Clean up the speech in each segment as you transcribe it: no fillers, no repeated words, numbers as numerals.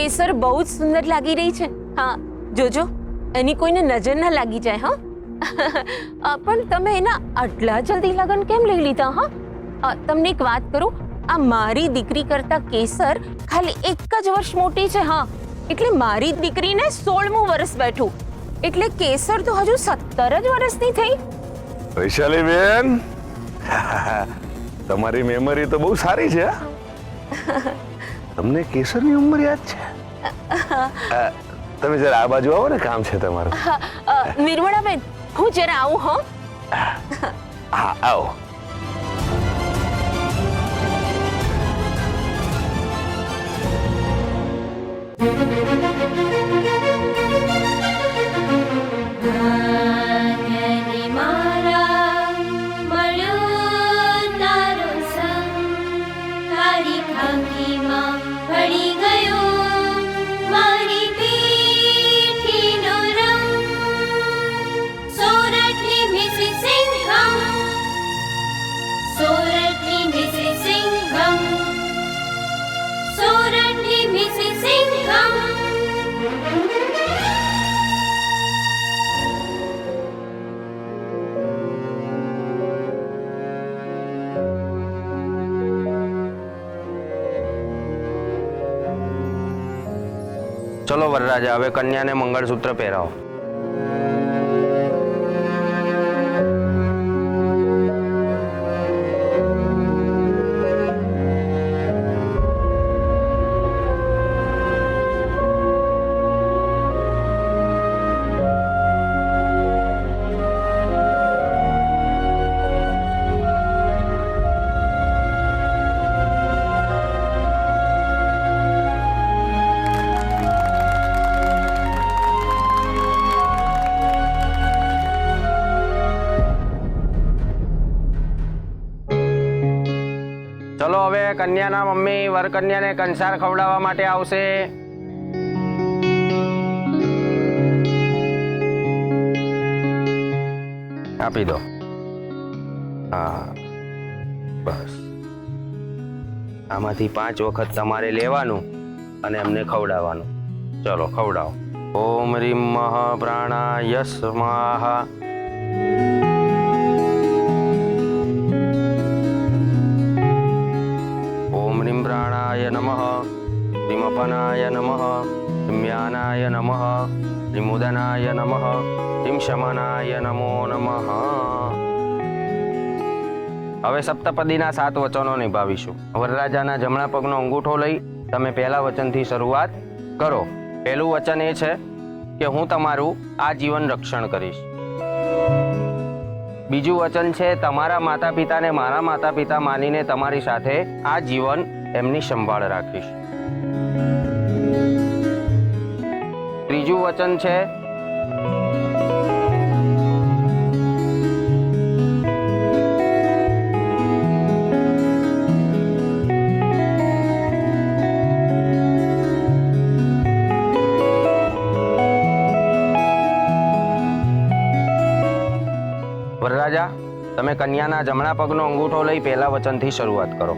કેસર બહુ જ સુંદર લાગી રહી છે. હા, જોજો એની કોઈને નજર ના લાગી જાય. હા પણ તમે એના આટલા જલ્દી લગ્ન કેમ લઈ લીધા? હા, તમને એક વાત કરું, આ મારી દીકરી કરતા કેસર ખાલી 1 જ વર્ષ મોટી છે. હા, એટલે મારી દીકરીને 16મું વર્ષ બેઠું, એટલે કેસર તો હજુ 17 જ વર્ષની થઈ. વૈશાલી બેન, તમારી મેમરી તો બહુ સારી છે. તમને કેસરની ઉંમર યાદ છે? તમે જરા આ બાજુ આવો ને, કામ છે તમારું. નિર્મળાબેન, હું જરા આવું. હો, હા આવો. ચલો વરરાજા, હવે કન્યાને મંગળસૂત્ર પહેરાવો. ચલો હવે કન્યાના મમ્મી વરકન્યાને કંસાર ખવડાવવા માટે આવશે. આપી દો. હા, બસ. આમાંથી 5 વખત તમારે લેવાનું અને એમને ખવડાવવાનું. ચલો ખવડાવો. ઓમ રીમ મહ પ્રાણાય સ્વાહા. પ્રાણાય નમઃ, શ્રીમપનાય નમઃ, શ્રીમ્યાનાય નમઃ, શ્રીમુદનાય નમઃ, શ્રીમ શમનાય નમો નમઃ. હવે સપ્તપદીના 7 વચનો નિભાવીશું. વરરાજાના જમણા પગનો અંગૂઠો લઈ તમે પહેલા વચનથી શરૂઆત કરો. પહેલું વચન એ છે કે હું તમારું આજીવન રક્ષણ કરીશ. બીજું વચન છે તમારા માતા પિતાને મારા માતા પિતા માનીને તમારી સાથે આ જીવન એમની સંભાળ રાખીશ. ત્રીજું વચન છે વરરાજા, તમે કન્યાના જમણા પગનો અંગૂઠો લઈ પહેલા વચનથી શરૂઆત કરો.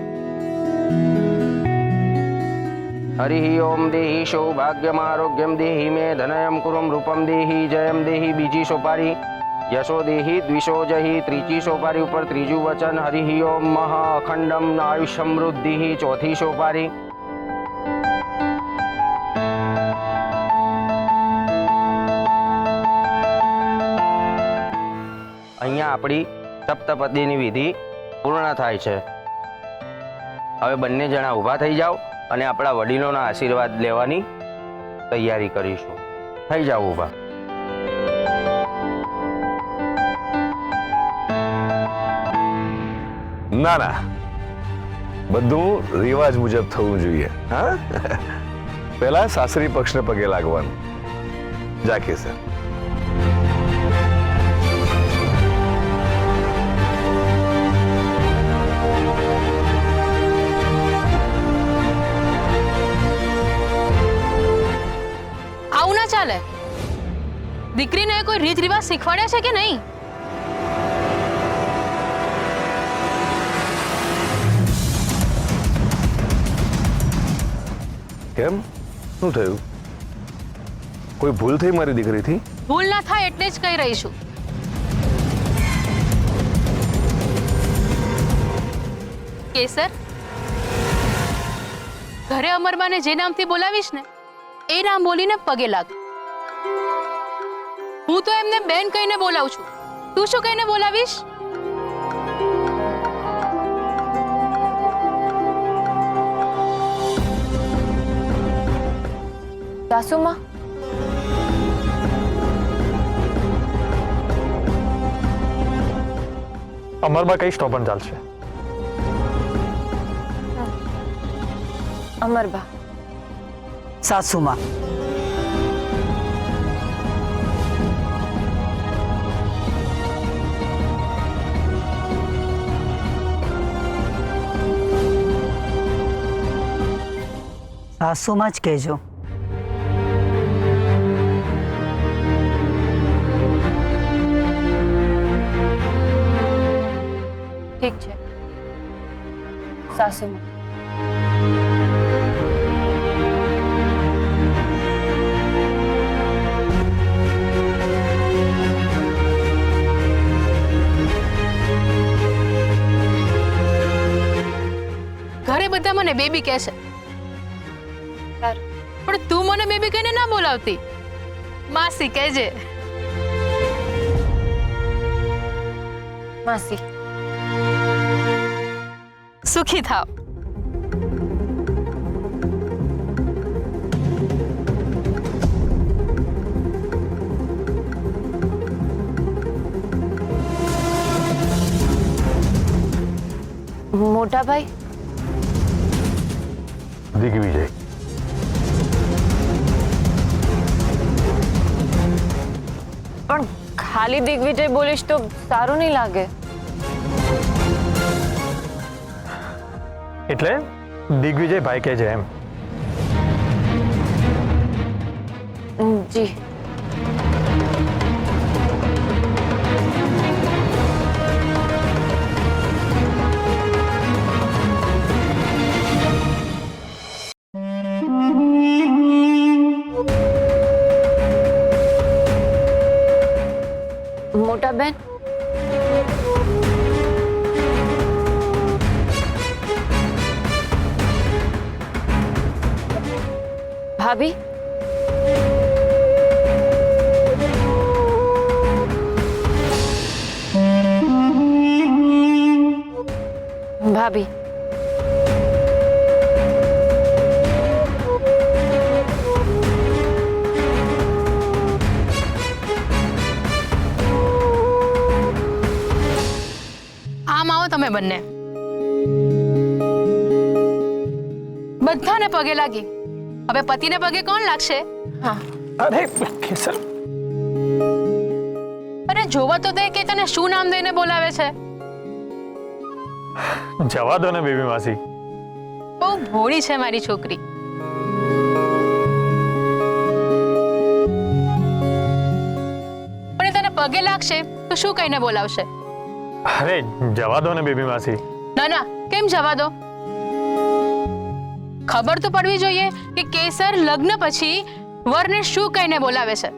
હરિ ઓમ દેહી સૌભાગ્યમ આરોગ્યમ દેહી મે ધનયમ કુરમ રૂપમ દેહી જયમ દેહી. બીજી સોપારી યશો દેહી દ્વિશો જહી. ત્રીજી સોપારી ઉપર ત્રીજું વચન હરિ ઓમ મહ અખંડમ આયુષ્યમ વૃદ્ધિ. ચોથી સોપારી અહીંયા આપણી સપ્તપદીની વિધિ પૂર્ણ થાય છે. હવે બંને જણા ઊભા થઈ જાઓ અને આપણા વડીલોના આશીર્વાદ લેવાની તૈયારી કરીશું. થઈ જાઓ ઊભા. ના ના, બધું રિવાજ મુજબ થવું જોઈએ. હા, પહેલા સાસરી પક્ષને પગે લાગવાનું. જા કેસર. આવું ના ચાલે. દીકરીને કોઈ રીત રિવાજ શીખવાડ્યા છે કે નહીં? કેમ, શું થયું? કોઈ ભૂલ થઈ મારી દીકરીથી? ભૂલ ના થાય એટલે જ કહી રહી છું. કેસર, ઘરે અમરબાને જે નામથી બોલાવીશ ને એ નામ બોલીને પગે લાગ. હું તો એમને બેન કહીને બોલાવું છું. તું શું કહીને બોલાવીશ? સાસુમાં, અમરમાં કઈ સ્ટોપ પણ ચાલશે. અમરબા. સાસુમાં, સાસુમાં જ કહેજો. ઠીક છે સાસુમાં. ઘરે બધા મને બેબી કહે છે, પણ તું મને બેબી કહીને ના બોલાવતી. માસી કહેજે. માસી. સુખી થાવ. મોટા ભાઈ. દિગ્વિજય, પણ ખાલી દિગ્વિજય બોલીશ તો સારું નહીં લાગે. એટલે દિગ્વિજય ભાઈ કહે છે એમ? જી. મોટા બેન, ભાભી. ભાભી. આમ આવો તમે બંને. બધાને પગે લાગી. હવે પતિને પગે કોણ લાગશે? હા. અરે કેસર, અરે જોવા તો દે કે તને શું નામ દઈને બોલાવે છે. જવા દો ને બેબી માસી. બહુ ભોળી છે મારી છોકરી. પણ એ તને પગે લાગશે તો શું કહીને બોલાવશે? અરે જવા દો ને બેબી માસી. ના ના, કેમ જવા દો? ખબર તો પડવી જોઈએ કે કેસર લગ્ન પછી વરને શું કહીને બોલાવે છે.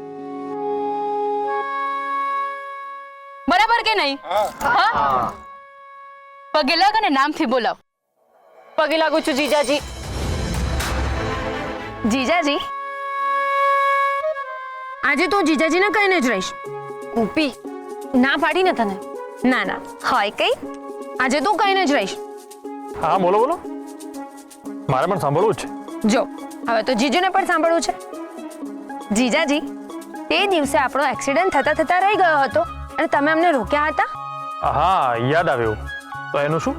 બરાબર કે નહીં? હા, પગે લાગ અને નામથી બોલાવ. પગે લાગુ છું જીજાજી. જીજાજી? આજે તો જીજાજીને કહીને જ રહીશ. ઉપી ના પાડી ને તને. ના ના હોય કઈ. આજે તો કહીને જ રહીશ. હા બોલો બોલો, મારે પણ સાંભળવું જ છે. જો હવે તો જીજુને પણ સાંભળવું છે. જીજાજી, તે દિવસે આપણો એક્સિડન્ટ થતા થતા રહી ગયો હતો અને તમે અમને રોક્યા હતા. હા યાદ આવ્યું. તો એનું શું?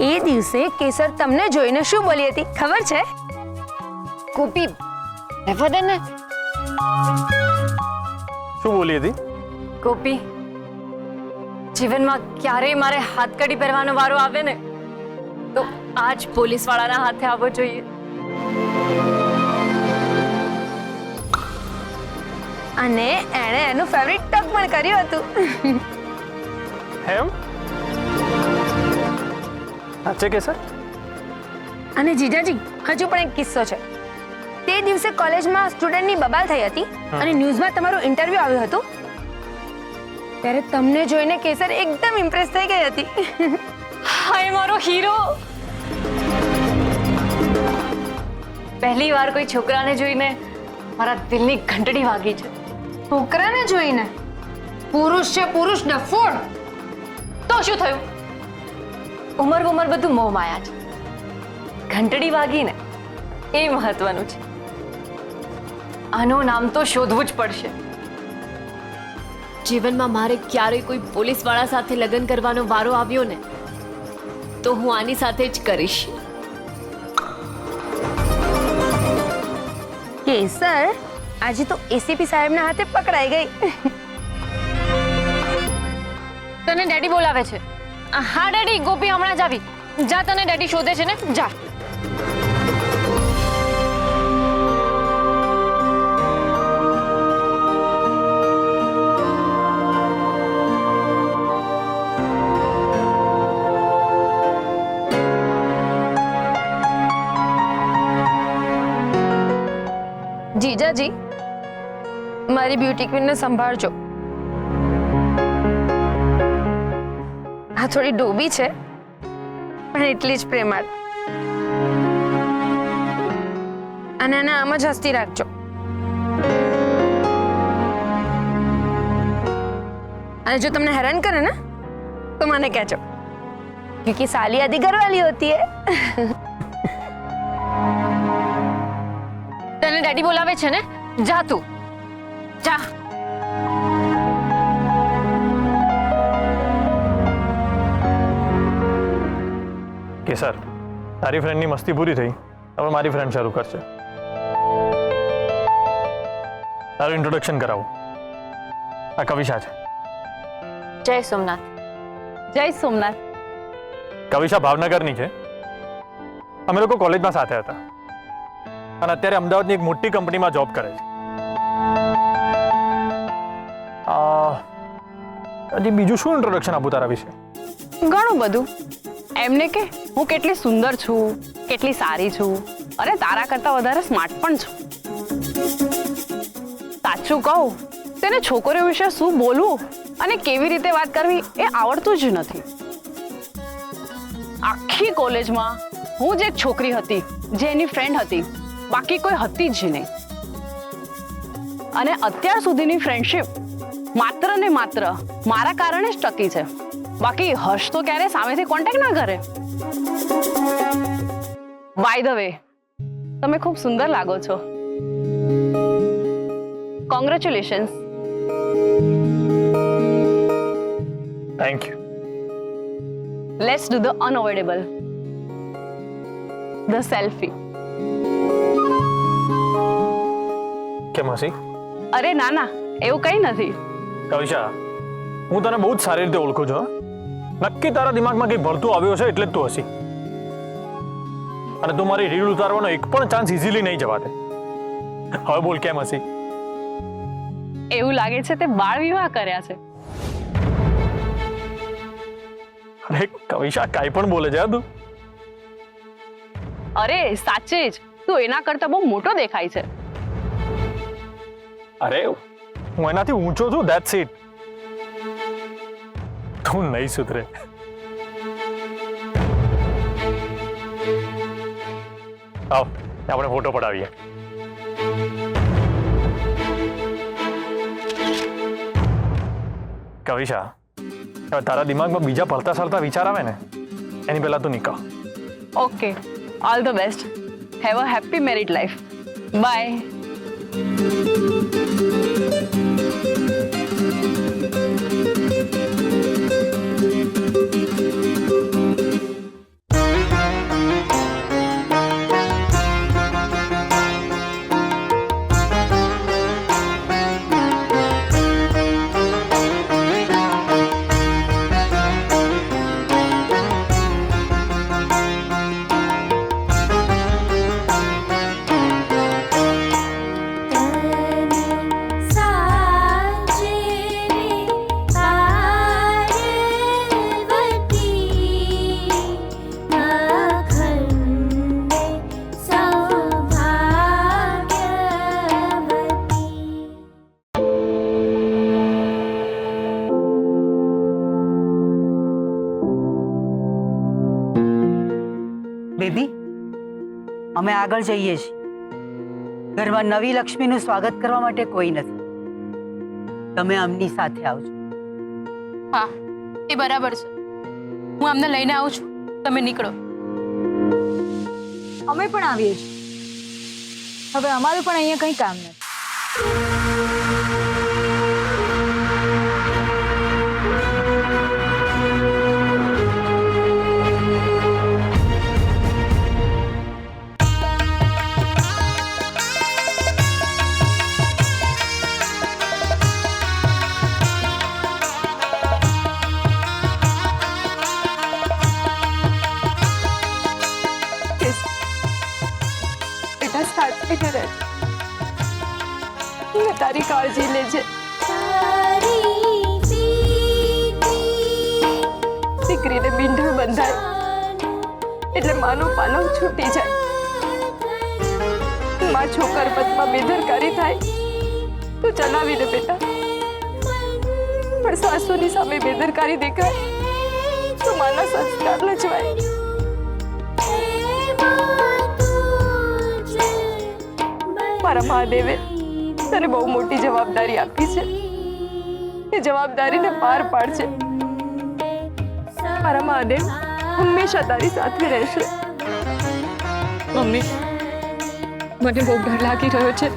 એ દિવસે કેસર તમને જોઈને શું બોલી હતી ખબર છે? કોપી રહેવા દે ને. શું બોલી હતી? કોપી, જીવનમાં ક્યારેય મારે હાથકડી પહેરવાનો વારો આવે ને તો આજ પોલીસ વાળાના હાથે આવવો જોઈએ. અને એણે એનું ફેવરિટ ટક પણ કર્યું હતું. એમ? સાચે કેસર? અને જીજાજી, હજુ પણ એક કિસ્સો છે. તે દિવસે કોલેજમાં સ્ટુડન્ટની બબાલ થઈ હતી અને ન્યૂઝમાં તમારું ઇન્ટરવ્યુ આવ્યું હતું ત્યારે તમને જોઈને કેસર એકદમ ઇમ્પ્રેસ થઈ ગઈ હતી. હાય મારો હીરો. પહેલી વાર કોઈ છોકરાને જોઈને મારા દિલની ઘંટડી વાગી છે. છોકરાને જોઈને? પુરુષ છે પુરુષ ડફોડ. તો શું થયું? ઉંમર બધું મોહ માયા છે. ઘંટડી વાગી ને એ મહત્વનું છે. આનું નામ તો શોધવું જ પડશે. જીવનમાં મારે ક્યારેય કોઈ પોલીસવાળા સાથે લગ્ન કરવાનો વારો આવ્યો ને તો હું આની સાથે જ કરીશ. કેસર આજે તો એસીપી સાહેબના હાથે પકડાઈ ગઈ. તને ડેડી બોલાવે છે. હા ડેડી, ગોપી હમણાં જ આવી. જા, તને ડેડી શોધે છે ને, જા. જીજાજી, મારી બ્યુટી ક્વીનને સંભાળજો. આ થોડી ડોબી છે પણ એટલી જ પ્રેમાળ. અને એને આમ જ હસતી રાખજો. અને જો તમને હેરાન કરે ને તો મને કહેજો, ક્યોંકि સાલી આધી ઘરવાલી હોતી હે. તને ડેડી બોલાવે છે ને, જા તું, જા. કેસર, તારી ફ્રેન્ડની મસ્તી પૂરી થઈ, હવે મારી ફ્રેન્ડ શરૂ કરશે. તારું ઇન્ટ્રોડક્શન કરાવું. આ કવિશા છે. જય સોમનાથ. જય સોમનાથ. કવિશા ભાવનગરની છે. અમે લોકો કોલેજમાં સાથે હતા અને અત્યારે અમદાવાદની એક મોટી કંપનીમાં જોબ કરે છે. હજી બીજું શું ઇન્ટ્રોડક્શન આપું તારા વિશે? ઘણું બધું. એમને કે હું કેટલી સુંદર છું, કેટલી સારી છું અને તારા કરતાં વધારે સ્માર્ટ પણ છું. સાચું કહું, તેને છોકરીઓ વિશે શું બોલવું અને કેવી રીતે વાત કરવી એ આવડતું જ નથી. આખી કોલેજમાં હું જ એક છોકરી હતી જે એની ફ્રેન્ડ હતી, બાકી કોઈ હતી જ નહીં. અને અત્યાર સુધીની ફ્રેન્ડશિપ માત્ર ને માત્ર મારા કારણે જ ટકી છે. બાકી હર્ષ તો ક્યારે સામેથી કોન્ટેક્ટ ના કરે. બાય ધ વે, તમે ખૂબ સુંદર લાગો છો. Congratulations. Thank you. Let's do the unavoidable, the selfie. કેમ હસી? અરે ના ના, એવું કંઈ નથી. કવિશા, હું તને બહુ જ સારી રીતે ઓળખું છું. નક્કી તારા દિમાગમાં કંઈક ભળતું આવ્યું હશે એટલે જ તું હસી. અને તું મારી રીલ ઉતારવાનો એક પણ ચાન્સ ઇઝીલી નહીં જવા દે. હવે બોલ, કેમ હસી? એવું લાગે છે તે બાળ વિવાહ કર્યા છે. અરે કવિશા, કાંઈ પણ બોલે છે તું. અરે સાચે જ, તું એના કરતા બહુ મોટો દેખાય છે. અરે હું એનાથી ઊંચો છું, ધેટ્સ ઇટ. તું નહીં સુધરે. આવ, આપણે ફોટો પડાવીએ. કવિશા, હવે તારા દિમાગમાં બીજા પડતા સળતા વિચાર આવે ને એની પહેલા તું નીકળ. Okay, all the best. Have a happy married life. Bye. Baby, અમે આગળ જઈએ છીએ. ઘરમાં નવી લક્ષ્મીનું સ્વાગત કરવા માટે કોઈ નથી. તમે અમની સાથે આવજો. હા, એ બરાબર છે. હું અમને લઈને આવું છું. તમે નીકળો. અમે પણ આવીએ છીએ. હવે અમારું પણ અહીંયા કંઈ કામ નથી. બેટા સાચવીને રહે. તારી કાળજી લેજે. દીકરીને બિંઢળ બંધાય એટલે માનું પાલવ છૂટી જાય. માં છોકર પદમાં બેદરકારી થાય તો ચલાવી દે બેટા, પણ સાસુની સામે બેદરકારી દેખાય તો માના સંસ્કાર લજવાય. મારા મહાદેવે તને બહુ મોટી જવાબદારી આપી છે. એ જવાબદારીને પાર પાડજે. મારા મહાદેવ હંમેશા તારી સાથે રહેશે. મમ્મી, મને બહુ ડર લાગી રહ્યો છે.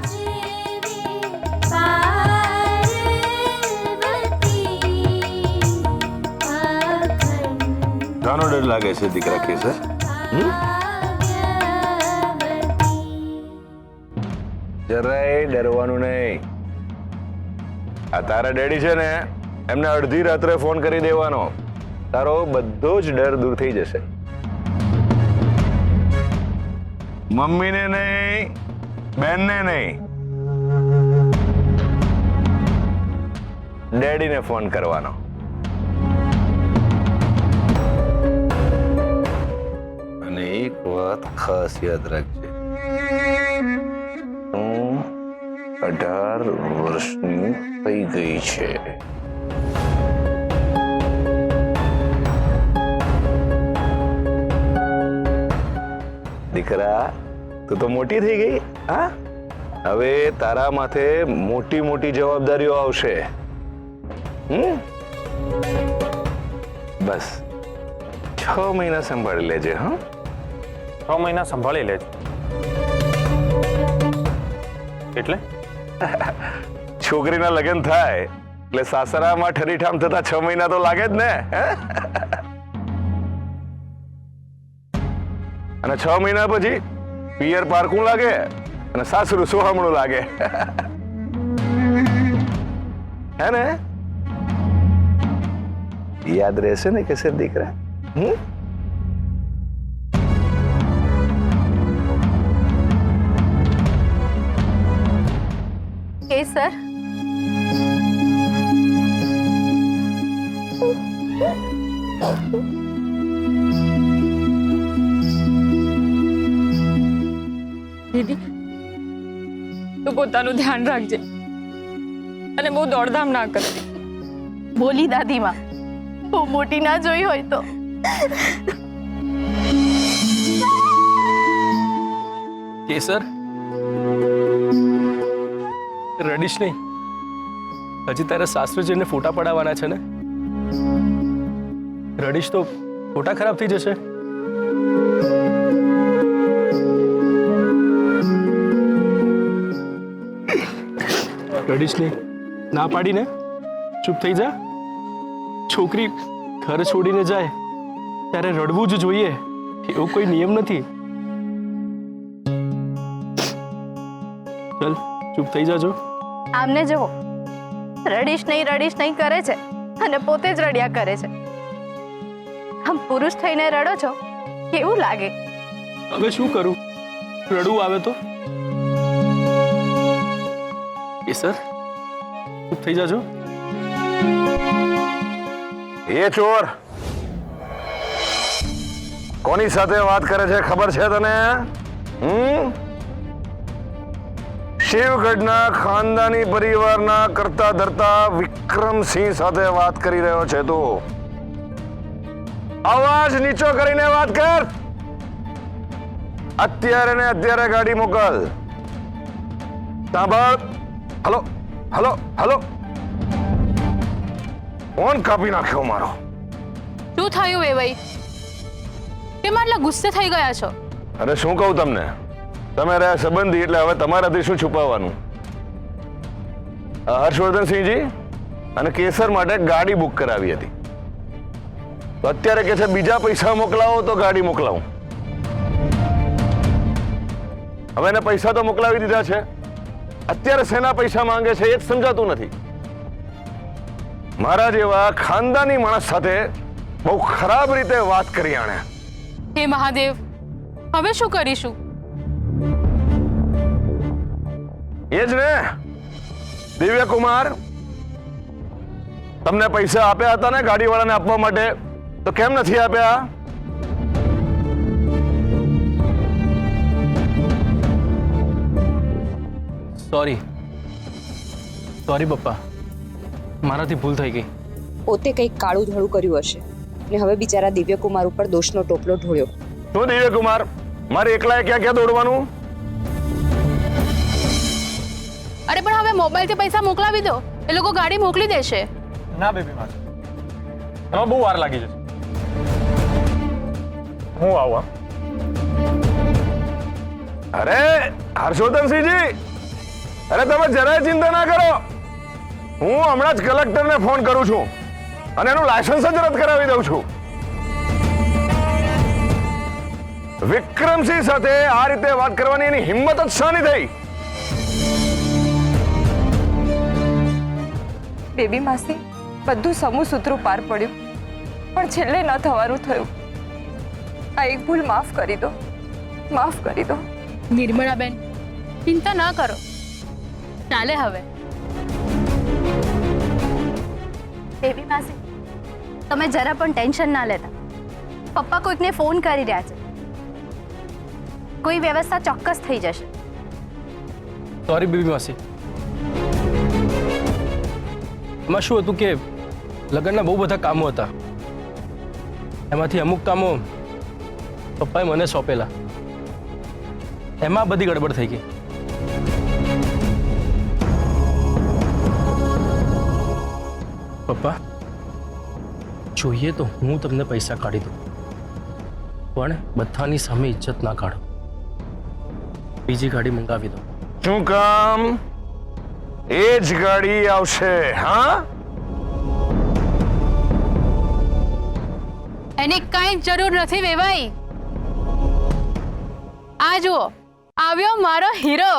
ઘણો ડર લાગે છે દીકરા કેસર. જરાય ડરવાનું નહીં. આ તારા ડેડી છે ને, એમને અડધી રાત્રે ફોન કરી દેવાનો. તારો બધો જ ડર દૂર થઈ જશે. મમ્મીને નહીં, બેનને નહીં, ડેડીને ફોન કરવાનો. અને એક વાત ખાસ યાદ રાખજે, તું 18 વર્ષની થઈ ગઈ છે. દીકરા, તું તો મોટી થઈ ગઈ. હા, હવે તારા માથે મોટી મોટી જવાબદારીઓ આવશે. બસ 6 મહિના સંભાળી લેજે. હા, 6 મહિના સંભાળી લેજો એટલે છોકરીના લગ્ન થાય એટલે સાસરામાં ઠરીઠામ થતા 6 મહિના તો લાગે જ ને. અને 6 મહિના પછી પિયર પારકું લાગે અને સાસરું સોહામણું લાગે. હે ને? યાદ રહેશે ને કેસર દીકરા? કેસર, દીદી, તું પોતાનું ધ્યાન રાખજે અને બહુ દોડધામ ના કરતી. બોલી દાદીમાં, બહુ મોટી ના જોઈ હોય તો. કેસર, રડીશ નહીં. હજી તારા સાસરે જઈને ફોટા પડાવવાના છે ને? રડીશ તો ફોટા ખરાબ થઈ જશે. રડીશ નહીં, ના પાડીને ચૂપ થઈ જા. છોકરી ઘર છોડીને જાય ત્યારે રડવું જ જોઈએ, એવો કોઈ નિયમ નથી. ચલ, ચૂપ થઈ જાજો. આમને જુઓ, રડીશ નહીં કરે છે અને પોતે જ રડ્યા કરે છે. આમ પુરુષ થઈને રડો છો, કેવું લાગે? હવે શું કરું, રડવું આવે તો. કેસર, ચૂપ થઈ જાજો. એ ચોર કોની સાથે વાત કરે છે ખબર છે તને? શિવગઢના ખાનદાની પરિવારના કરતા ધરતા વિક્રમસિંહ સાથે વાત કરી રહ્યો છે તું. અવાજ નીચો કરીને વાત કર. અત્યારે ને અત્યારે ગાડી મોકલ. સાંભળ. Hello hello hello. ફોન કાપી નાખ્યો મારો. શું થયું વેવાઈ? કેમ આટલા ગુસ્સે થઈ ગયા છો? અરે શું કહું તમને, તમે રહ્યા સંબંધી એટલે હવે તમારાથી શું છુપાવવાનું. હર્ષવર્ધનસિંહજી અને કેસર માટે ગાડી બુક કરાવી હતી, તો અત્યારે કે છે બીજા પૈસા મોકલાવો તો ગાડી મોકલાવું. હવે એને પૈસા તો મોકલાવી દીધા છે, અત્યારે શેના પૈસા માંગે છે એ જ સમજાતું નથી. મારા જેવા ખાનદાની માણસ સાથે બહુ ખરાબ રીતે વાત કરી આણે. હે મહાદેવ, હવે શું કરીશું? એ જ ને દિવ્ય કુમાર, તમને પૈસા આપ્યા હતા ને ગાડીવાળાને આપવા માટે, તો કેમ નથી આપ્યા? સોરી પપ્પા, મારાથી ભૂલ થઈ ગઈ. પોતે કંઈક કાળું ધોળું કર્યું હશે ને હવે બિચારા દિવ્યકુમાર ઉપર દોષનો ટોપલો ઢોળ્યો. શું દિવ્ય કુમાર, મારે એકલાએ ક્યાં ક્યાં દોડવાનું? અરે પણ હવે મોબાઈલથી પૈસા મોકલાવી દો, એ લોકો ગાડી મોકલી દેશે. ના બેબી માસી, એમાં બહુ વાર લાગી જશે. હું આવું. અરે હર્ષવર્ધનસિંહજી, અરે તમે જરાય ચિંતા ના કરો, હું હમણાં જ કલેક્ટરને ફોન કરું છું અને એનું લાયસન્સ જ રદ કરાવી દઉં છું. વિક્રમસિંહ સાથે આ રીતે વાત કરવાની એની હિંમત જ શાની થઈ? બેબી માસી, બધું સમૂહ સૂત્રું પાર પડ્યું, પણ છેલ્લે ન થવાનું થયું. આ એક ભૂલ માફ કરી દો, માફ કરી દો. નિર્મળાબેન, ચિંતા ના કરો, ચાલે હવે. બેબી માસી, તમે જરા પણ ટેન્શન ના લેતા. પપ્પા કોઈકને ફોન કરી રહ્યા છે, કોઈ વ્યવસ્થા ચોક્કસ થઈ જશે. સોરી બેબી માસી, એમાં શું હતું કે લગ્નના બહુ બધા કામો હતા, એમાંથી અમુક કામો પપ્પાએ મને સોંપેલા, એમાં બધી ગડબડ થઈ ગઈ. પપ્પા, જોઈએ તો હું તમને પૈસા કાઢી દઉં, પણ બધાની સામે ઇજ્જત ના કાઢો. બીજી ગાડી મંગાવી દો. શું કામ? એ જ ગાડી આવશે. હા, એની કઈ જરૂર નથી વેવાઈ. આ જુઓ, આવ્યો મારો હીરો.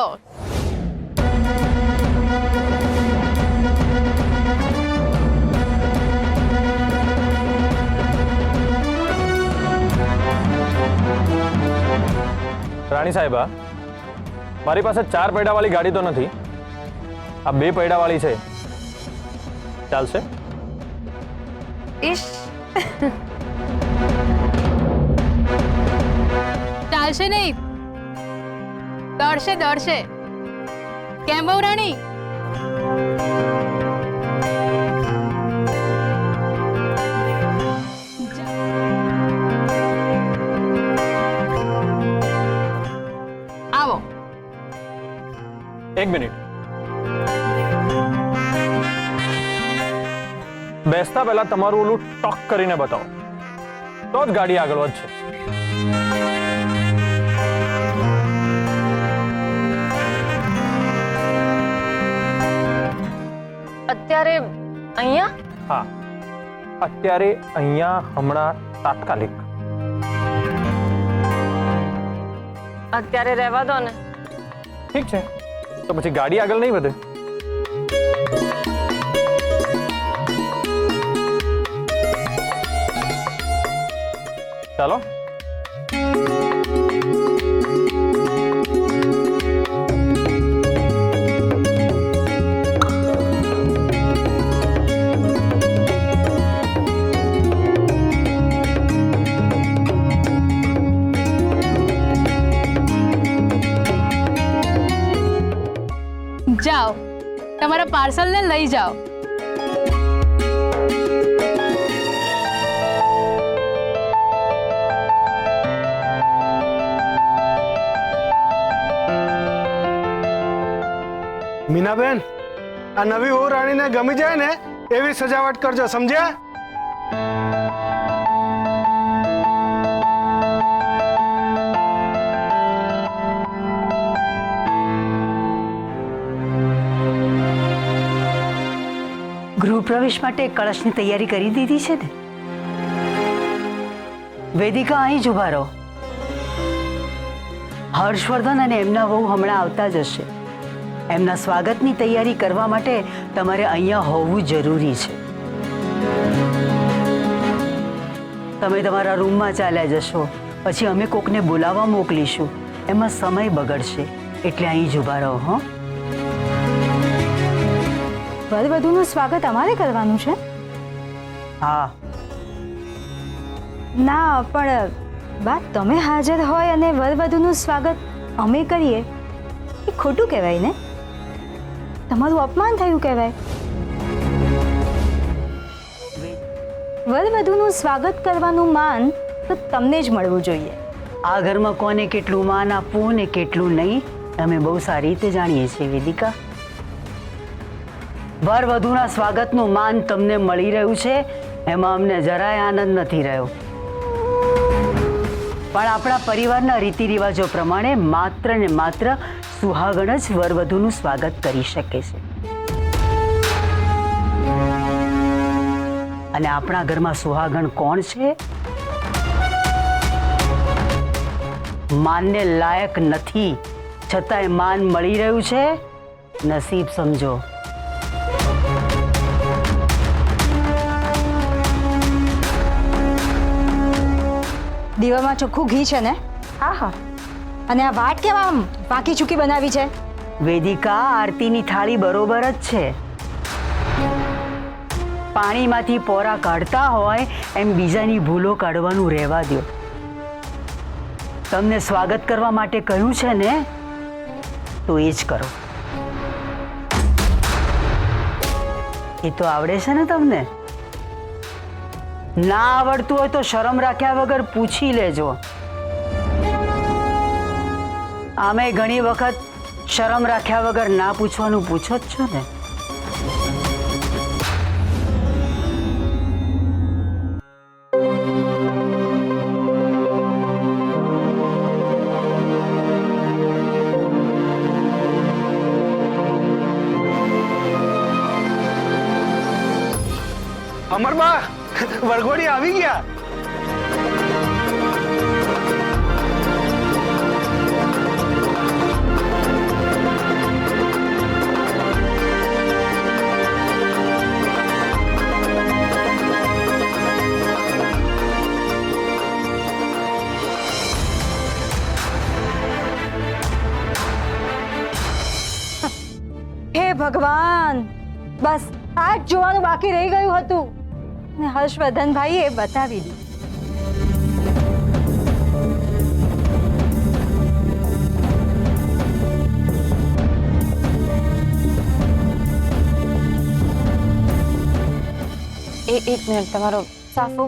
રાણી સાહેબા, મારી પાસે 4 પૈડાવાળી ગાડી તો નથી, આ 2 પૈડાવાળી છે, ચાલશે? ચાલશે નહીં, દોડશે દોડશે. કેમ બહુ રાણી? આવો. એક મિનિટ, બેસતા પહેલા તમારું ઓલું ટોક કરીને બતાવો, તો જ ગાડી આગળ વધશે. અત્યારે અહીંયા? હા, અત્યારે અહીંયા, હમણાં, તાત્કાલિક. અત્યારે રહેવા દો ને. ઠીક છે, તો પછી ગાડી આગળ નહીં વધે. ચાલો. જાઓ, તમારા પાર્સલને લઈ જાઓ. મીનાબેન, આ નવી વહુ રાણીને ગમી જાય ને એવી સજાવટ કરજો, સમજ્યા? ગૃહ પ્રવેશ માટે કળશની તૈયારી કરી દીધી છે ને? વેદિકા અહીં જ ઊભા રહો. હર્ષવર્ધન અને એમના વહુ હમણાં આવતા જ હશે. એમના સ્વાગતની તૈયારી કરવા માટે તમારે અહીંયા હોવું જરૂરી છે. તમે તમારા રૂમમાં ચાલ્યા જશો, પછી અમે કોકને બોલાવવા મોકલીશું, એમાં સમય બગડશે. એટલે અહીં જ ઊભા રહો. હો, વરવધુનું સ્વાગત અમારે કરવાનું છે? હા. ના પણ બા, તમે હાજર હોય અને વરવધુનું સ્વાગત અમે કરીએ એ ખોટું કહેવાય ને? તમારું અપમાન થયું કહેવાય. વરવધુનું સ્વાગત કરવાનું માન તો તમને જ મળવું જોઈએ. આ ઘરમાં કોને કેટલું માન આપવું ને કેટલું નહીં અમે બહુ સારી રીતે જાણીએ છીએ વેદિકા. વરવધુના સ્વાગતનું માન તમને મળી રહ્યું છે એમાં અમને જરાય આનંદ નથી રહ્યો. પણ આપણા પરિવારના રીતિ રિવાજો પ્રમાણે માત્ર ને માત્ર સુહાગણ જ વરવધુનું સ્વાગત કરી શકે છે. અને આપણા ઘરમાં સુહાગણ કોણ છે? માનને લાયક નથી છતાંય માન મળી રહ્યું છે, નસીબ સમજો. દીવામાં ચોખ્ખું ઘી છે ને? હા હા. અને આ વાટ કેમ આમ વાંકી ચૂકી બનાવી છે? વેદિકા, આરતીની થાળી બરોબર જ છે. પાણીમાંથી પોરા કાઢતા હોય એમ બીજાની ભૂલો કાઢવાનું રહેવા દો. તમને સ્વાગત કરવા માટે કહ્યું છે ને, તો એ જ કરો. એ તો આવડે છે ને તમને? ના આવડતું હોય તો શરમ રાખ્યા વગર પૂછી લેજો. આમે ઘણી વખત શરમ રાખ્યા વગર ના પૂછવાનું પૂછો જ છો ને. અમરબા, વરઘોડી આવી ગયા. હે ભગવાન, બસ આ જ જોવાનું બાકી રહી ગયું હતું ને હર્ષવર્ધનભાઈએ બતાવી દીધું. એક મિનિટ, તમારો સાફો.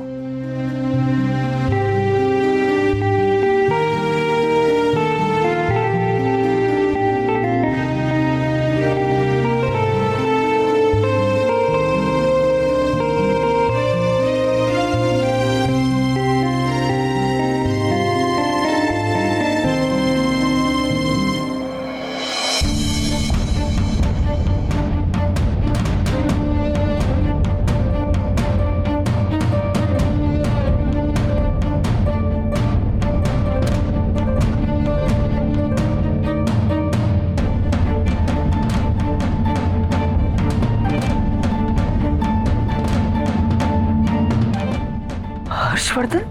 હર્ષવર્ધન,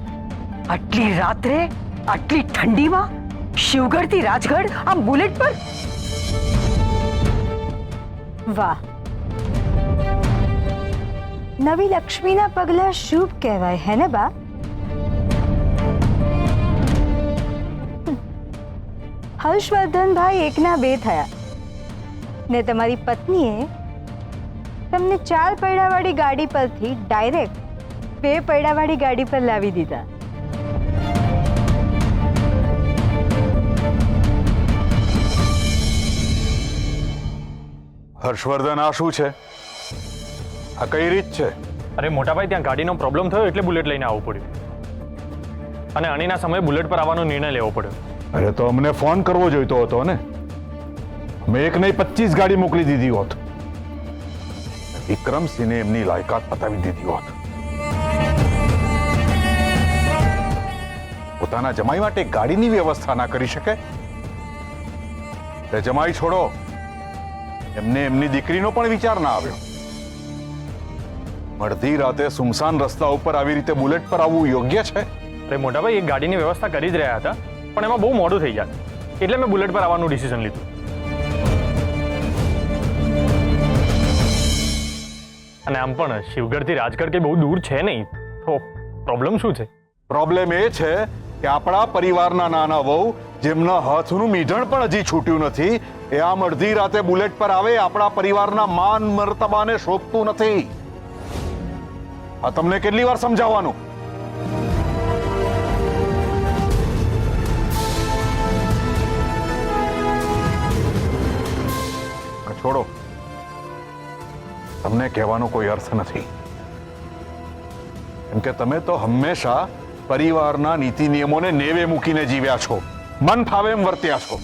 આટલી રાત્રે આટલી ઠંડીમાં શિવગઢથી રાજગઢ આમ બુલેટ પર? વાહ, નવી લક્ષ્મીના પગલા શુભ કહેવાય હે ને બા? હર્ષવર્ધનભાઈ એકના બે થયા ને તમારી પત્નીએ તમને 4 પૈડાવાળી ગાડી પરથી ડાયરેક્ટ 2 પૈડાવાળી ગાડી પર લાવી દીધા. હર્ષવર્ધન, આ શું છે? આ કઈ રીત છે? અરે મોટાભાઈ, ત્યાં ગાડીનો પ્રોબ્લેમ થયો એટલે બુલેટ લઈને આવવું પડ્યું. અને અણીના સમયે બુલેટ પર આવવાનો નિર્ણય લેવો પડ્યો. અરે તો અમને ફોન કરવો જોઈતો હતો ને. અમે એક નહીં 25 ગાડી મોકલી દીધી હોત. વિક્રમસિંહને એમની લાયકાત બતાવી દીધી હોત. પોતાના જમાઈ માટે ગાડીની વ્યવસ્થા ના કરી શકે? તે જમાઈ છોડો, એમને એમની દીકરીનો પણ વિચાર ના આવ્યો. અડધી રાતે સુમસાન રસ્તા ઉપર આવી રીતે બુલેટ પર આવવું યોગ્ય છે? અરે મોટાભાઈ, એ ગાડીની વ્યવસ્થા કરી જ રહ્યા હતા, પણ એમાં બહુ મોડું થઈ જાય એટલે મેં બુલેટ પર આવવાનું ડિસિઝન લીધું. અને આમ પણ શિવગઢથી રાજગઢ કે બહુ દૂર છે નહીં, તો પ્રોબ્લેમ શું છે? પ્રોબ્લેમ એ છે કે આપણા પરિવારના નાના વહુ જેમના હાથનું મીઢણ પણ હજી છૂટ્યું નથી, એ આમ અડધી રાતે બુલેટ પર આવે આપણા પરિવારના માન મર્તબાને શોભતું નથી. આ તમને કેટલી વાર સમજાવવાનું? છોડો, તમને કહેવાનો કોઈ અર્થ નથી. કેમ કે તમે તો હંમેશા પરિવારના નીતિ નિયમોને નેવે મૂકીને જીવ્યા છો, મન ફાવે એમ વર્ત્યા છો.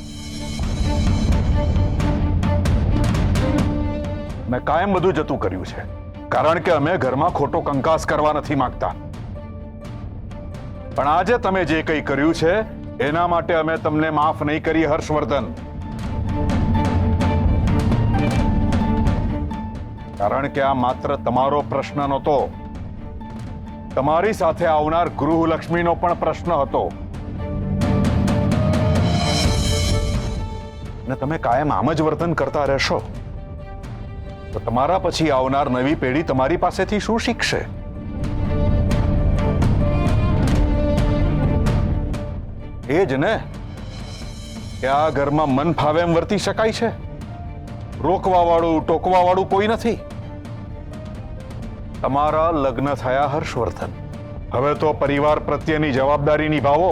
મેં કાયમ બધું જતું કર્યું છે, કારણ કે અમે ઘરમાં ખોટો કંકાસ કરવા નથી માંગતા. પણ આજે તમે જે કંઈ કર્યું છે એના માટે અમે તમને માફ નહીં કરી, હર્ષવર્ધન. કારણ કે આ માત્ર તમારો પ્રશ્ન નહોતો, તમારી સાથે આવનાર ગૃહલક્ષ્મીનો પણ પ્રશ્ન હતો. અને તમે કાયમ આમ જ વર્તન કરતા રહેશો તો તમારા પછી આવનાર નવી પેઢી તમારી પાસેથી શું શીખશે? એ જ ને કે આ ઘરમાં મન ફાવે એમ વર્તી શકાય છે. રોકવા વાળું ટોકવા વાળું કોઈ નથી. તમારા લગ્ન થયા હર્ષવર્ધન, હવે તો પરિવાર પ્રત્યેની જવાબદારી નિભાવો.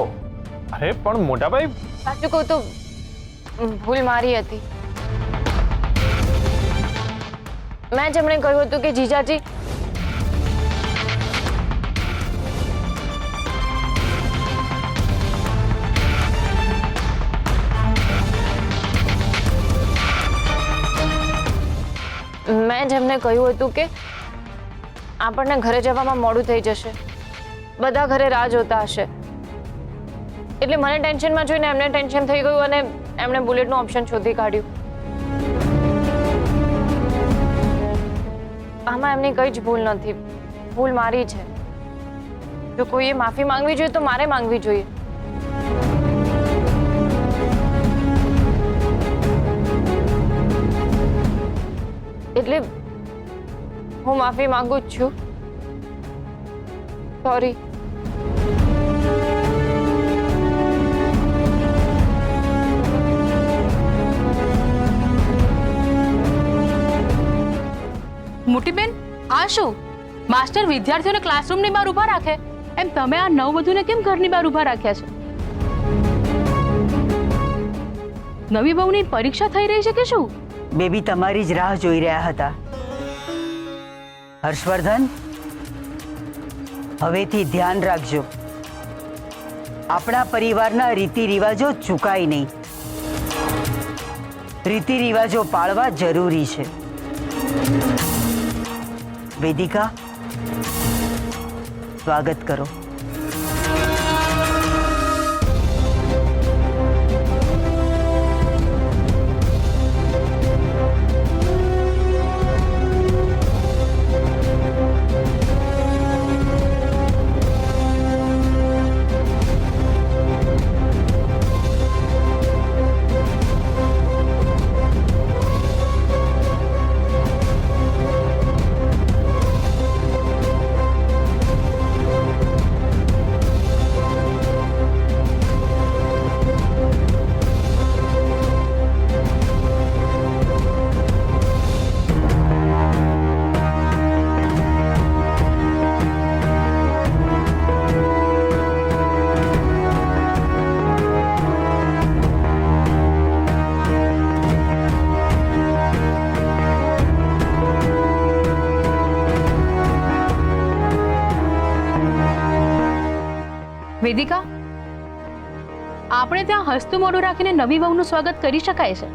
અરે પણ મોટાભાઈ, સાચું કહું તો ભૂલ મારી હતી. મેં જ એમણે કહ્યું હતું કે જીજાજી મેં જ એમને કહ્યું હતું કે આપણને ઘરે જવામાં મોડું થઈ જશે, બધા ઘરે રાહ જોતા હશે. એટલે મને ટેન્શનમાં જોઈને એમને ટેન્શન થઈ ગયું અને એમણે બુલેટનું ઓપ્શન શોધી કાઢ્યું. આમાં એમની કઈ જ ભૂલ નથી, ભૂલ મારી છે. જો કોઈએ માફી માંગવી જોઈએ તો મારે માંગવી જોઈએ. એટલે હું માફી માંગુ જ છું. સોરી. મોટી બેન, આ શું? માસ્ટર વિદ્યાર્થીઓને ક્લાસરૂમની બહાર ઊભા રાખે એમ તમે આ નવવધુને કેમ ઘરની બહાર ઊભા રાખ્યા છે? નવી બહુની પરીક્ષા થઈ રહી છે કે શું? બેબી તમારી જ રાહ જોઈ રહ્યા હતા. હર્ષવર્ધન, હવેથી ધ્યાન રાખજો, આપણા પરિવારના રીતિ રિવાજો ચૂકાય નહીં. રીતિ રિવાજો પાળવા જરૂરી છે. વેદિકા, સ્વાગત કરો. વેદિકા, આપણે ત્યાં હસતું મોઢું રાખીને નવી વહુનું સ્વાગત કરી શકાય છે.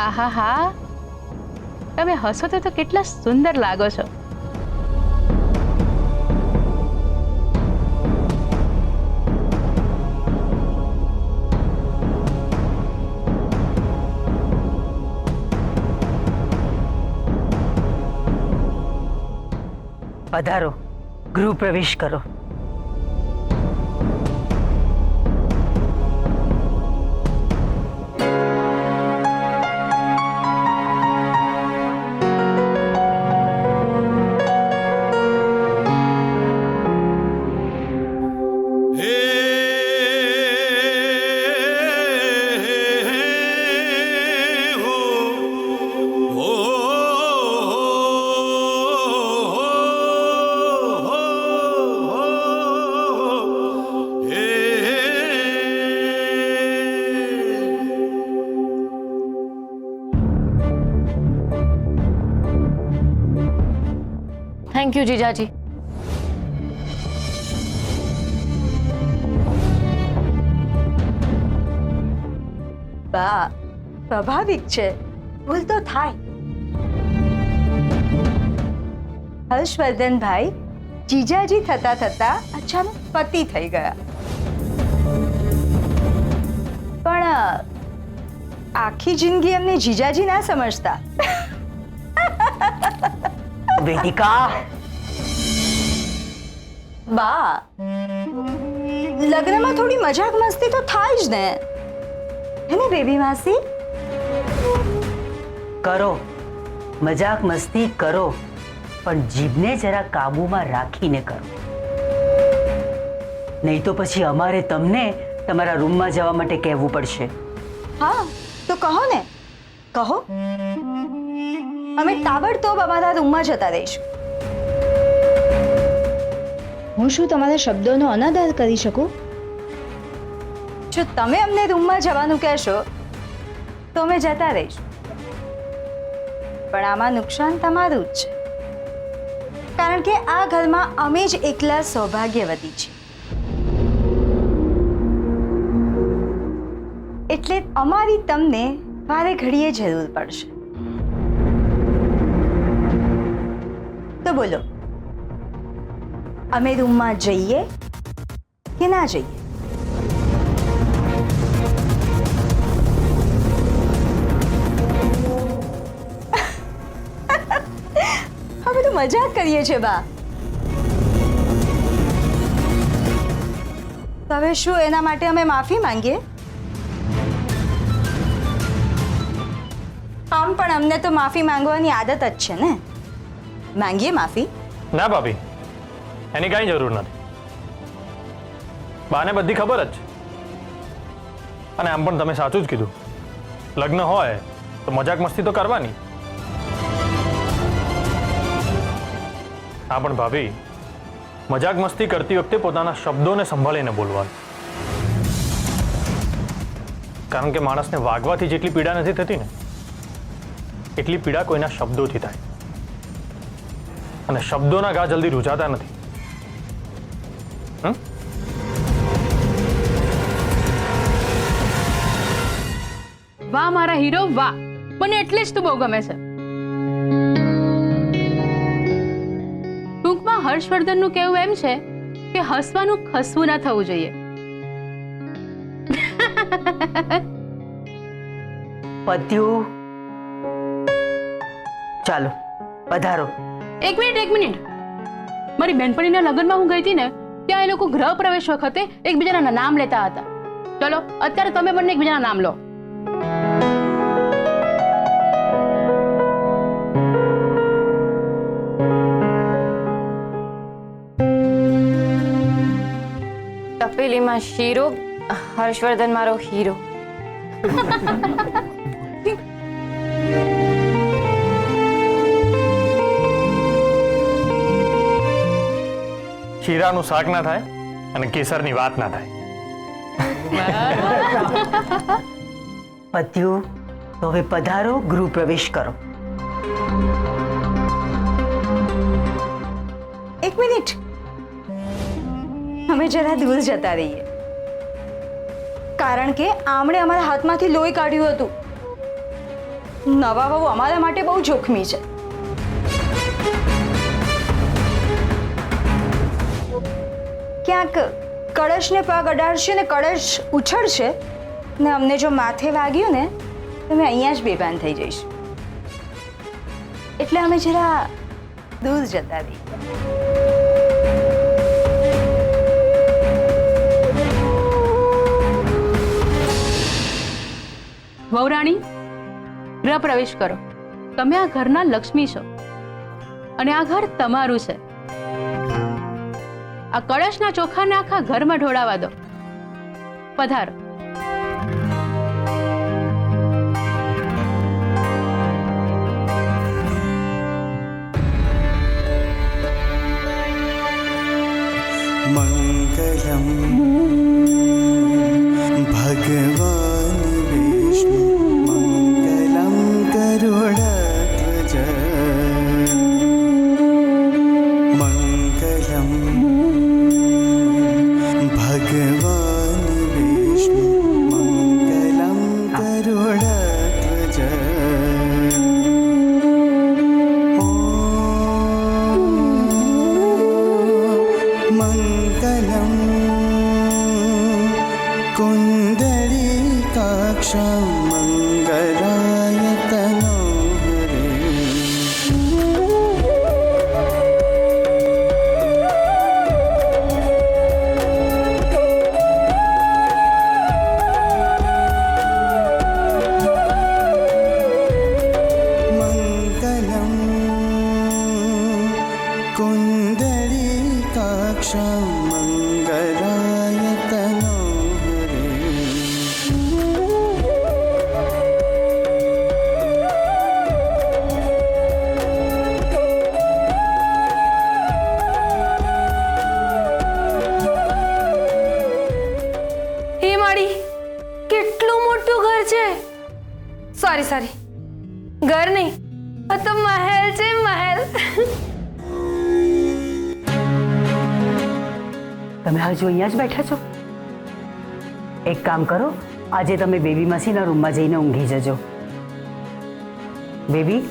આહાહા, તમે હસો તો કેટલા સુંદર લાગો છો. પધારો, ગૃહ પ્રવેશ કરો. થેન્ક યુ જીજાજી. બા, સ્વાભાવિક છે, ભૂલ તો થાય. હર્ષવર્ધનભાઈ જીજાજી થતા થતા અચાનક પતિ થઈ ગયા. પણ આખી જિંદગી એમને જીજાજી ના સમજતા. વેદિકા, બા, લગ્નમાં થોડી મજાક મસ્તી તો થાય જ ને, હે ને બેબી માસી? કરો, મજાક મસ્તી કરો, પણ જીભને જરા કાબુમાં રાખીને કરો. નહીં તો પછી અમારે તમને તમારા રૂમમાં જવા માટે કહેવું પડશે. હા, તો કહો ને, કહો. અમે તાબડતોબ અમારા રૂમમાં જતા રહીશું. હું શું તમારા શબ્દોનો અનાદર કરી શકું? જો તમે અમને રૂમમાં જવાનું કહેશો તો અમે જતા રહીશું, પણ આમાં નુકસાન તમારું જ છે, કારણ કે આ ઘરમાં અમે જ એકલા સૌભાગ્યવતી છીએ. એટલે અમારી તમને વારે ઘડીએ જરૂર પડશે. તો બોલો, અમે રૂમમાં જઈએ કે ના જઈએ? હવે તો મજાક કરીએ છીએ બા. તો હવે શું એના માટે અમે માફી માંગીએ? આમ પણ અમને તો માફી માંગવાની આદત જ છે ને. માંગીએ માફી? ના ભાભી, એની કાંઈ જરૂર નથી. બાને બધી ખબર જ છે. અને આમ પણ તમે સાચું જ કીધું, લગ્ન હોય તો મજાક મસ્તી તો કરવાની. હા, પણ ભાભી, મજાક મસ્તી કરતી વખતે પોતાના શબ્દોને સંભાળીને બોલવાનું. કારણ કે માણસને વાગવાથી જેટલી પીડા નથી થતી ને, એટલી પીડા કોઈના શબ્દોથી થાય. અને શબ્દોના ઘા જલ્દી રૂજાતા નથી. વાહ મારા હીરો, વાહ! મને એટલે જ તું બહુ ગમે છે. ટૂંકમાં હર્ષવર્ધનનું કહેવું એમ છે કે હસવાનું ખસવું ના થવું જોઈએ. પત્યું. ચાલો, પધારો. એક મિનિટ. મારી બેનપણીના લગ્નમાં હું ગઈ હતી ને, ત્યાં એ લોકો ગૃહ પ્રવેશ વખતે એકબીજાના નામ લેતા હતા. ચલો, અત્યારે તમે બંને એકબીજાના નામ લો. તપેલીમાં શીરો, હર્ષવર્ધન મારો હીરો. શીરાનું શાક ના થાય અને કેસરની વાત ના થાય. પત્યું, તો હવે પધારો, ગૃહ પ્રવેશ કરો. મિનિટ, અમે જરા દૂર જતા રહીએ, કારણ કે આમણે અમારા હાથમાંથી લોહી કાઢ્યું હતું. નવા વહુ અમારા માટે બહુ જોખમી છે. ક્યાંક કળશને પગ અડાડશે ને કળશ ઉછળશે ને અમને જો માથે વાગ્યું ને તો અમે અહીંયા જ બેભાન થઈ જઈશું. એટલે અમે જરા દૂર જતા રહીએ. વહુરાણી, ગૃહ પ્રવેશ કરો. તમે આ ઘરના લક્ષ્મી છો અને આ ઘર તમારું છે. આ કળશના ચોખાને આખા ઘરમાં ઢોળાવા દો. પધારો. મંગલમ ભગવાન વિષ્ણુ મંગલમ ગરુડધ્વજ મંગલમ ભગવાન વિષ્ણુ મંગલમ ગરુડધ્વજ મંગલમ कुण्डलीकाक्षं मङ्गलाय तनोहरे मङ्गलं कुण्डलीकाक्षं मङ्गलाय तनोहरे હે માડી, કેટલું મોટું ઘર છે. સોરી, ઘર નહીં, આ તો મહેલ છે, મહેલ. તમે હજુ અહીંયા જ બેઠા છો? એક કામ કરો, આજે તમે બેબી માસીના રૂમમાં જઈને ઊંઘી જજો. બેબી,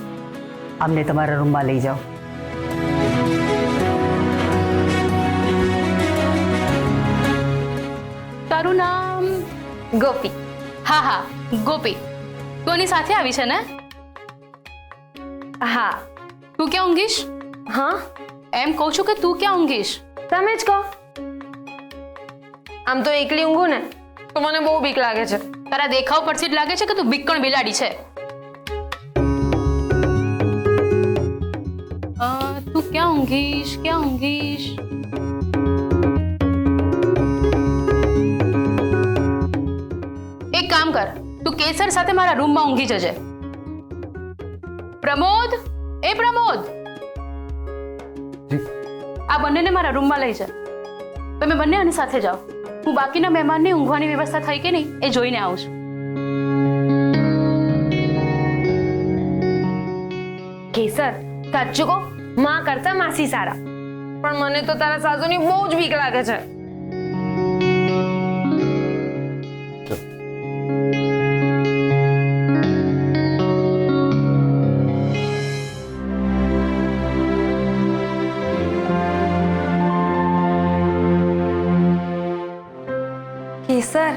અમને તમારા રૂમમાં લઈ જાઓ. તારું નામ? ગોપી. હા, ગોપી. તું એની સાથે આવી છે ને? હા. તું ક્યાં ઊંઘીશ? હા, એમ કહું છું કે તું ક્યાં ઊંઘીશ? તમે જ કહો. આમ તો એકલી ઊંઘું ને તો મને બહુ બીક લાગે છે. તારા દેખાવ પરથી જ લાગે છે કે તું બીકણ બિલાડી છે. તું ક્યાં ઊંઘીશ? એક કામ કર, તું કેસર સાથે મારા રૂમમાં ઊંઘી જજે. પ્રમોદ, એ પ્રમોદ, આ બંનેને મારા રૂમમાં લઈ જા. તમે બંને આની સાથે જાઓ. હું બાકીના મહેમાનની ઊંઘવાની વ્યવસ્થા થઈ કે નહીં એ જોઈને આવું છું. કેસર, સાચું કહો, માં કરતા માસી સારા, પણ મને તો તારા સાસુની બહુ જ બીક લાગે છે. કેસર,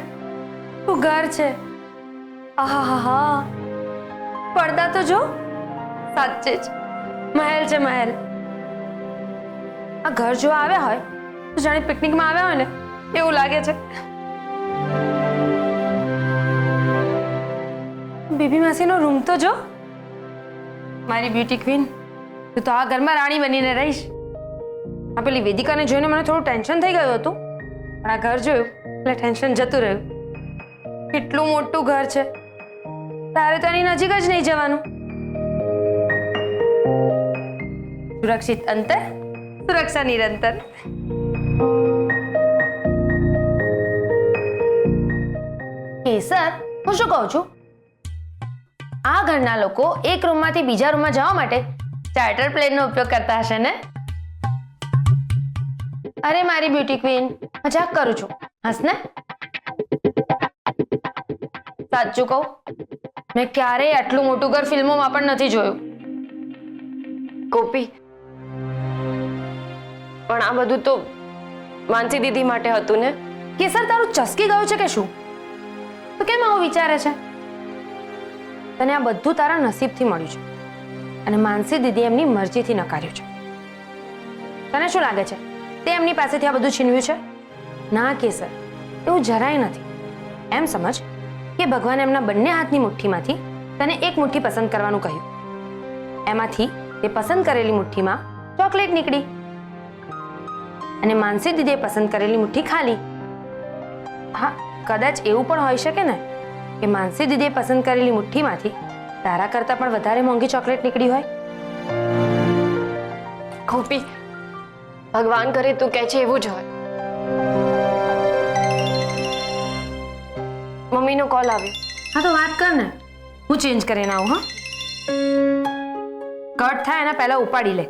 તું ઘર છે. આહા, પડદા તો જો, સાચે જ મહેલ છે, મહેલ. આ ઘર જો આવ્યા હોય તો જાણે પિકનિકમાં આવ્યા હોય ને એવું લાગે છે. બેબી માસીનો રૂમ તો જો. મારી બ્યુટી ક્વીન, તું તો આ ઘરમાં રાણી બનીને રહીશ. આ પેલી વેદિકાને જોઈને મને થોડું ટેન્શન થઈ ગયું હતું, પણ આ ઘર જોયું એટલે ટેન્શન જતું રહ્યું. કેટલું મોટું ઘર છે, તારે તો એની નજીક જ નહીં જવાનું. સુરક્ષિત અંતર, સુરક્ષા નિરંતર. કેસર, હું શું કહું છું, આ ઘરના લોકો એક રૂમમાંથી બીજા રૂમમાં જવા માટે ચાર્ટર પ્લેનનો ઉપયોગ કરતા હશે ને? અરે મારી બ્યુટી ક્વીન, મજાક કરું છું, હસ ને. સાચું કહું, મેં ક્યારેય આટલું મોટું ઘર ફિલ્મોમાં પણ નથી જોયું. ગોપી, પણ આ બધું તો માનસી દીદી માટે હતું ને. કેસર તારું ચસકી ગયું છે કે શું? તો કેમ આવું વિચારે છે? તને આ બધું તારા નસીબથી મળ્યું છે અને માનસી દીદી એમની મરજીથી નકાર્યું છે. તને શું લાગે છે તે એમની પાસેથી આ બધું છીનવ્યું છે? ના કેસર, એવું જરાય નથી. એમ સમજ કે ભગવાને એમના બંને હાથની મુઠ્ઠીમાંથી તને એક મુઠ્ઠી પસંદ કરવાનું કહ્યું. એમાંથી તે પસંદ કરેલી મુઠ્ઠીમાં ચોકલેટ નીકળી અને માનસી દીદીએ પસંદ કરેલી મુઠ્ઠી ખાલી. હા, કદાચ એવું પણ હોઈ શકે ને કે માનસી દીદીએ પસંદ કરેલી મુઠ્ઠીમાંથી તારા કરતાં પણ વધારે મોંઘી ચોકલેટ નીકળી હોય. ગોપી, ભગવાન કરે તું કહે છે એવું જ હોય. મમ્મીનો કોલ આવ્યો. હા તો વાત કર ને, હું ચેન્જ કરીને આવું. હા, કટ થાય એના પહેલા ઉપાડી લે.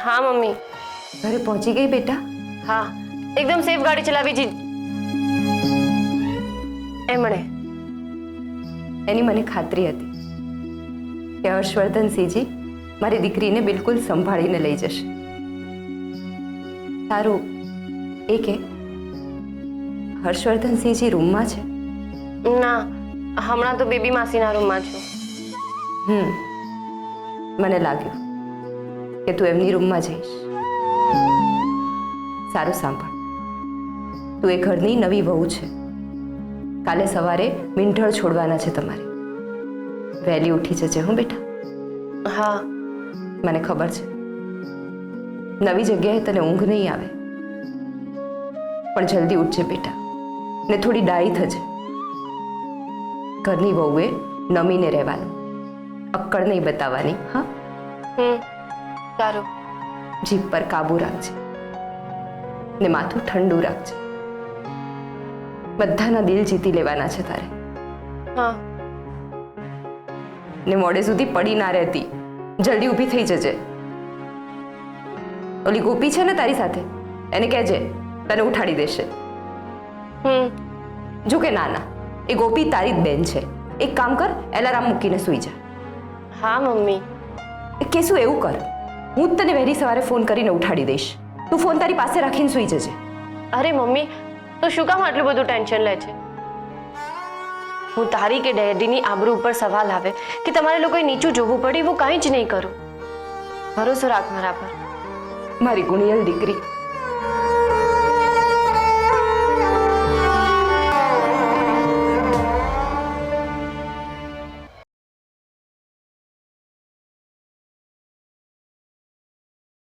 હા મમ્મી. ઘરે પહોંચી ગઈ બેટા? હા, એકદમ સેફ ગાડી ચલાવી જી. એમણે એની મને ખાતરી હતી કે હર્ષવર્ધનસિંહજી મારી દીકરીને બિલકુલ સંભાળીને લઈ જશે. સારું, એ કે હર્ષવર્ધનસિંહજી રૂમમાં છે? ના, હમણાં તો બેબી માસીના રૂમમાં છું. મને લાગ્યું કે તું એમની રૂમમાં જઈશ. સારું સાંભળ, તું એ ઘરની નવી વહુ છે. કાલે સવારે મીંઢળ છોડવાના છે તમારે. વહેલી ઉઠી જજે હું બેટા. હા, મને ખબર છે નવી જગ્યાએ તને ઊંઘ નહીં આવે, પણ જલ્દી ઉઠજે બેટા ને થોડી ડાઈ થજે. ઘરની વહુએ નમીને રહેવાનું, અક્કડ નહીં બતાવવાની. હા, સારું. જીભ પર કાબુ રાખજે ને માથું ઠંડુ રાખજે. બધાના દિલ જીતી લેવાના છે તારે. હા. ને મોડે સુધી પડી ના રહેતી, જલ્દી ઊભી થઈ જજે. ઓલી ગોપી છે ને તારી સાથે, એને કહેજે તને ઉઠાડી દેશે. જો કે ના, એ ગોપી તારી જ બેન છે. એક કામ કર, એલાર્મ મૂકીને સૂઈ જા. હા મમ્મી. કે શું એવું કર, હું જ તને વહેલી સવારે ફોન કરીને ઉઠાડી દઈશ. તું ફોન તારી પાસે રાખીને સૂઈ જજે. અરે મમ્મી, તો શું કામ આટલું બધું ટેન્શન લે છે? હું તારી કે ડેડીની આબરૂ ઉપર સવાલ આવે કે તમારે લોકોએ નીચું જોવું પડે એવું કાંઈ જ નહીં કરું. ભરોસો રાખ મારા પર. મારી ગુણિયલ દીકરી,